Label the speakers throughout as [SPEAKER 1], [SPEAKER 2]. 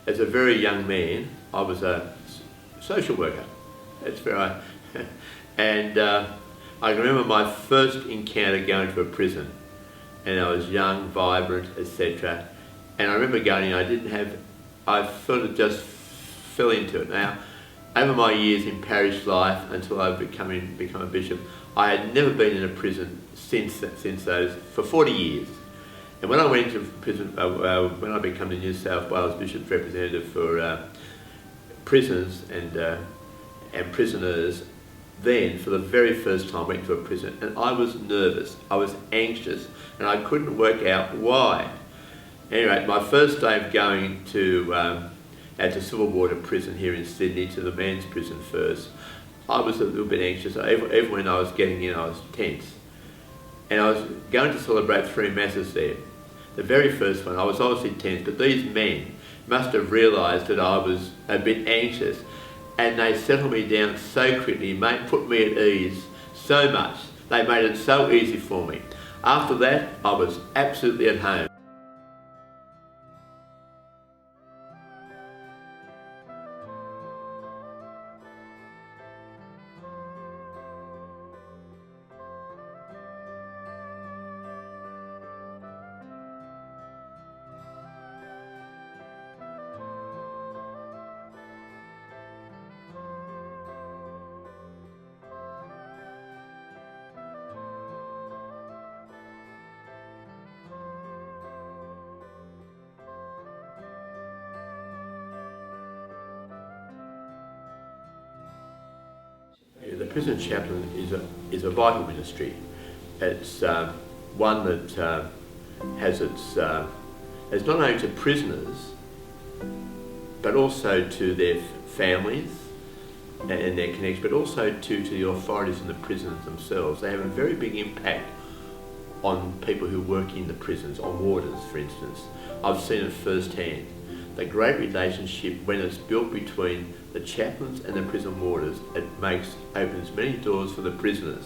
[SPEAKER 1] as a very young man, I was a social worker. That's where and I remember my first encounter going to a prison, and I was young, vibrant, etc. And I remember going, I sort of just fell into it. Now, over my years in parish life until I've become a bishop, I had never been in a prison since those, for 40 years. And when I went into prison, when I became the New South Wales Bishop's representative for prisons and prisoners, then for the very first time went to a prison, and I was nervous, I was anxious, and I couldn't work out why. Anyway, my first day of going to Civil Water Prison here in Sydney, to the men's prison first, I was a little bit anxious. Even when I was getting in, I was tense. And I was going to celebrate 3 masses there. The very first one, I was obviously tense, but these men must have realised that I was a bit anxious, and they settled me down so quickly, put me at ease so much. They made it so easy for me. After that, I was absolutely at home. The prison chaplain is a vital ministry. It's one that has it's not only to prisoners, but also to their families and their connections, but also to the authorities in the prisons themselves. They have a very big impact on people who work in the prisons, on wardens, for instance. I've seen it firsthand. The great relationship, when it's built between the chaplains and the prison warders, it opens many doors for the prisoners.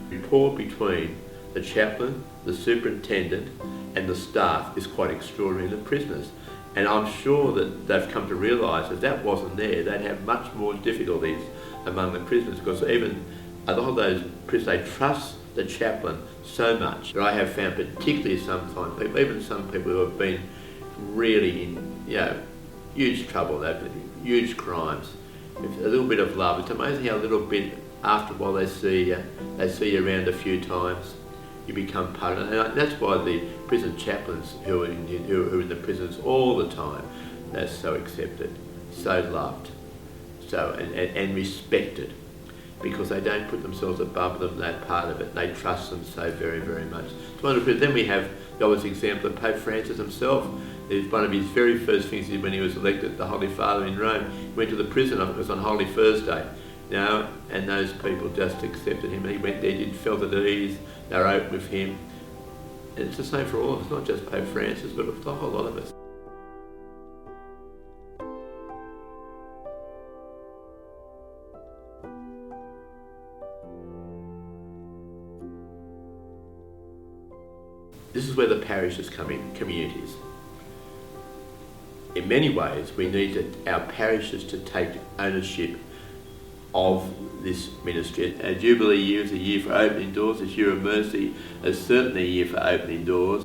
[SPEAKER 1] The rapport between the chaplain, the superintendent and the staff is quite extraordinary in the prisoners. And I'm sure that they've come to realise that that wasn't there. They'd have much more difficulties among the prisoners, because even a lot of those prisoners, they trust the chaplain so much. But I have found, particularly sometimes, even some people who have been really in huge trouble, huge crimes, with a little bit of love. It's amazing how a little bit, after a while, they see you around a few times, you become part of it. And that's why the prison chaplains who are in the prisons all the time, they're so accepted, so loved, and respected, because they don't put themselves above them, they're part of it. They trust them so very, very much. Then we have the obvious example of Pope Francis himself. One of his very first things he did when he was elected the Holy Father in Rome, he went to the prison. I think it was on Holy Thursday, and those people just accepted him. He went there, felt at ease, they were open with him. And it's the same for all of us, not just Pope Francis, but a whole lot of us. This is where the parishes come in, communities. In many ways, we need our parishes to take ownership of this ministry. Jubilee year is a year for opening doors. This year of mercy is certainly a year for opening doors.